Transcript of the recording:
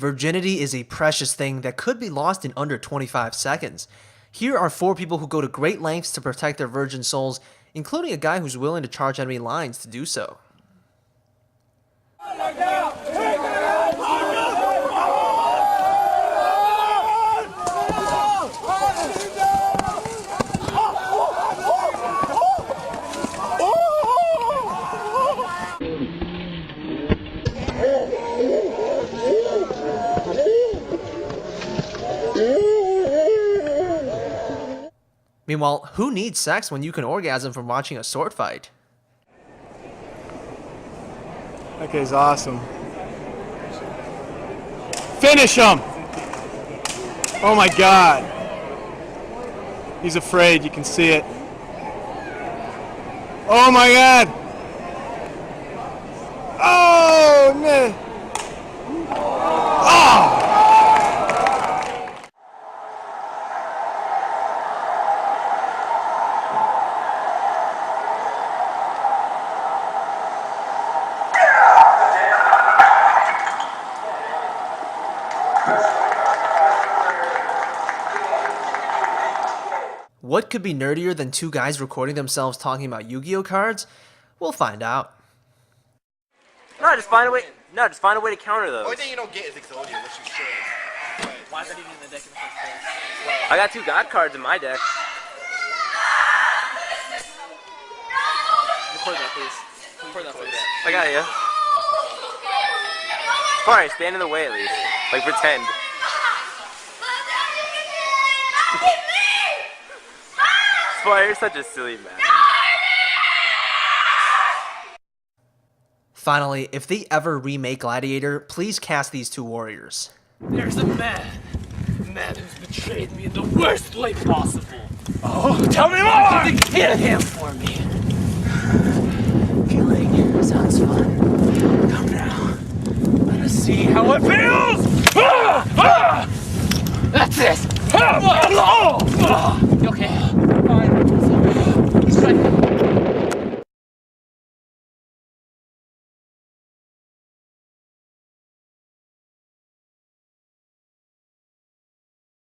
Virginity is a precious thing that could be lost in under 25 seconds. Here are 4 people who go to great lengths to protect their virgin souls, including a guy who's willing to charge enemy lines to do so. Meanwhile, who needs sex when you can orgasm from watching a sword fight? That guy's awesome. Finish him! Oh my God. He's afraid, you can see it. Oh my God! Oh, man! Oh! What could be nerdier than 2 guys recording themselves talking about Yu-Gi-Oh cards? We'll find out. No, just find a way. No, just find a way to counter those. The only thing you don't get is Exodia, which you should. Why is that even in the deck in the first place? I got 2 God cards in my deck. Record that, please. Record that, please. I got you. Fine, stand in the way at least. Like pretend. Spire, you're such a silly man. Finally, if they ever remake Gladiator, please cast these 2 warriors. There's a man who's betrayed me in the worst way possible. Oh, tell me more! You can kill him for me. Killing sounds fun. Come now. Let us see how it feels!